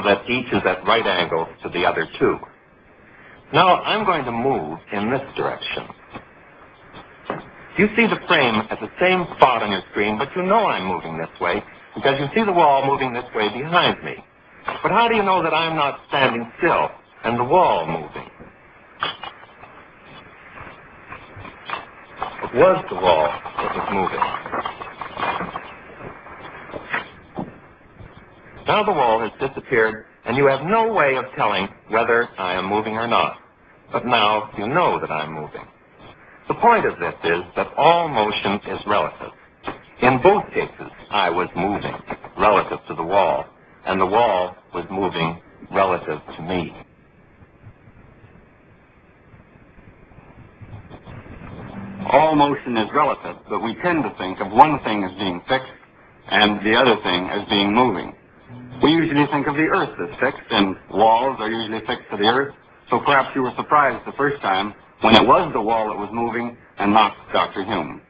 that each is at right angles to the other two. Now I'm going to move in this direction. You see the frame at the same spot on your screen, but you know I'm moving this way because you see the wall moving this way behind me. But how do you know that I'm not standing still and the wall moving? It was the wall that was moving. Now the wall has disappeared, and you have no way of telling whether I am moving or not. But now you know that I'm moving. The point of this is that all motion is relative. In both cases, I was moving relative to the wall, and the wall was moving relative to me. All motion is relative, but we tend to think of one thing as being fixed and the other thing as being moving. We usually think of the earth as fixed, and walls are usually fixed to the earth, so perhaps you were surprised the first time when it was the wall that was moving and not Dr. Hume.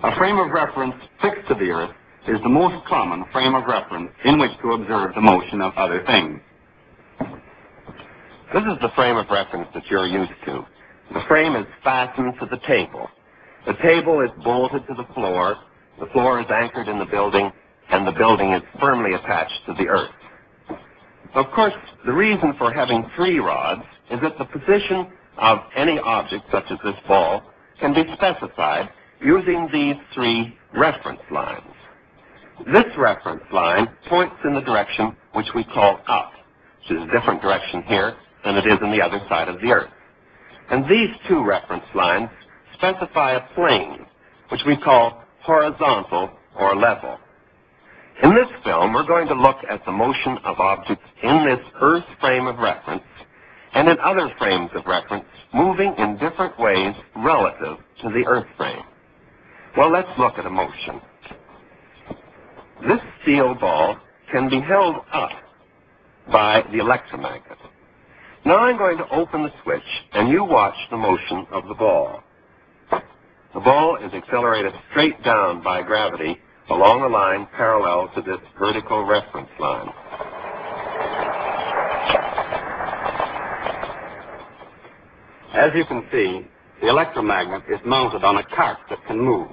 A frame of reference fixed to the earth is the most common frame of reference in which to observe the motion of other things. This is the frame of reference that you're used to. The frame is fastened to the table. The table is bolted to the floor is anchored in the building, and the building is firmly attached to the earth. Of course, the reason for having three rods is that the position of any object, such as this ball, can be specified using these three reference lines. This reference line points in the direction which we call up, which is a different direction here than it is on the other side of the earth. And these two reference lines specify a plane, which we call horizontal or level. In this film, we're going to look at the motion of objects in this earth frame of reference and in other frames of reference moving in different ways relative to the earth frame. Well, let's look at a motion. This steel ball can be held up by the electromagnet. Now I'm going to open the switch, and you watch the motion of the ball. The ball is accelerated straight down by gravity along a line parallel to this vertical reference line. As you can see, the electromagnet is mounted on a cart that can move.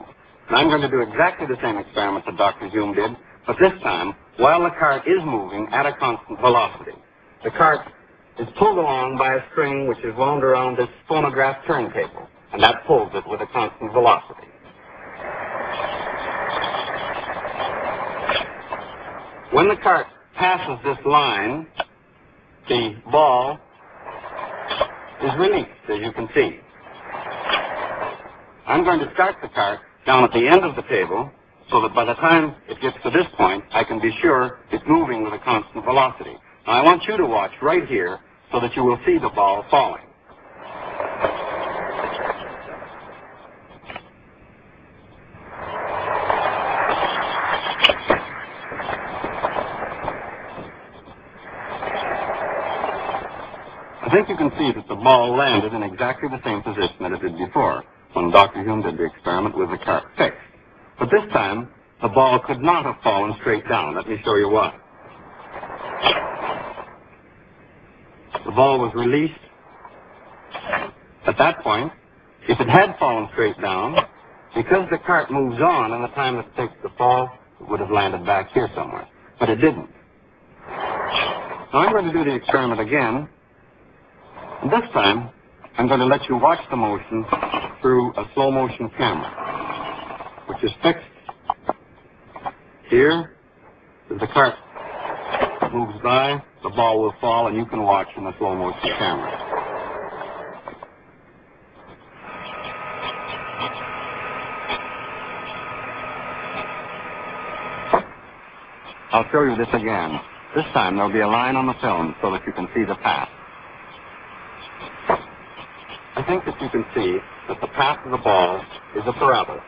And I'm going to do exactly the same experiment that Dr. Hume did, but this time, while the cart is moving at a constant velocity. The cart is pulled along by a string which is wound around this phonograph turntable, and that pulls it with a constant velocity. When the cart passes this line, the ball is released, as you can see. I'm going to start the cart down at the end of the table so that by the time it gets to this point, I can be sure it's moving with a constant velocity. Now, I want you to watch right here so that you will see the ball falling. I think you can see that the ball landed in exactly the same position that it did before when Dr. Hume did the experiment with the cart fixed. But this time, the ball could not have fallen straight down. Let me show you why. The ball was released at that point. If it had fallen straight down, because the cart moves on and the time it takes to fall, it would have landed back here somewhere. But it didn't. Now I'm going to do the experiment again. And this time, I'm going to let you watch the motion through a slow motion camera, which is fixed here. As the cart moves by, the ball will fall, and you can watch in the slow motion camera. I'll show you this again. This time there'll be a line on the film so that you can see the path. I think that you can see that the path of the ball is a parabola.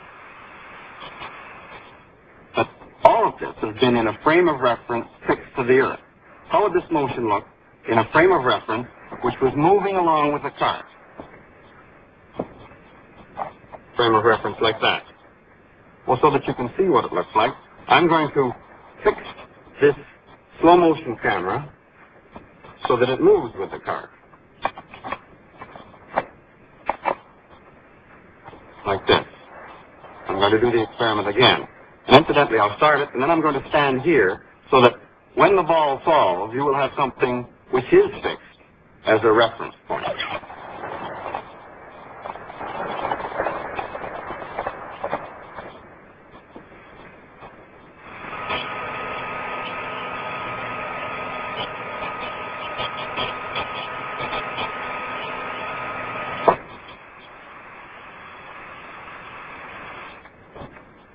But all of this has been in a frame of reference fixed to the earth. How would this motion look in a frame of reference which was moving along with the cart? Frame of reference like that. Well, so that you can see what it looks like, I'm going to fix this slow motion camera so that it moves with the cart. Like this. I'm going to do the experiment again. And incidentally, I'll start it, and then I'm going to stand here so that when the ball falls, you will have something which is fixed as a reference point.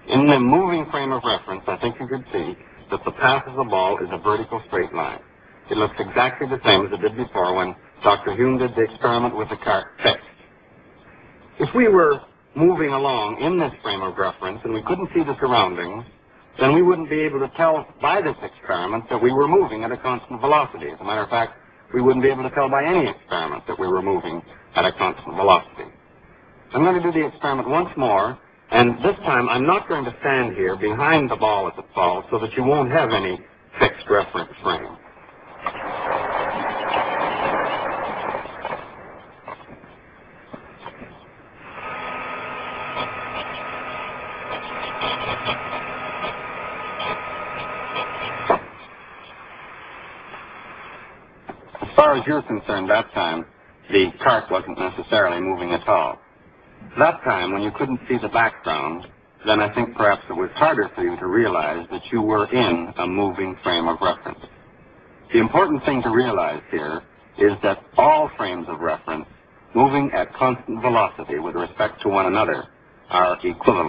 In the moving frame of reference, I think you could see that the path of the ball is a vertical straight line. It looks exactly the same as it did before when Dr. Hume did the experiment with the cart fixed. If we were moving along in this frame of reference and we couldn't see the surroundings, then we wouldn't be able to tell by this experiment that we were moving at a constant velocity. As a matter of fact, we wouldn't be able to tell by any experiment that we were moving at a constant velocity. I'm going to do the experiment once more. And this time, I'm not going to stand here behind the ball as it falls so that you won't have any fixed reference frame. As far as you're concerned, that time, the cart wasn't necessarily moving at all. That time, when you couldn't see the background, then I think perhaps it was harder for you to realize that you were in a moving frame of reference. The important thing to realize here is that all frames of reference moving at constant velocity with respect to one another are equivalent.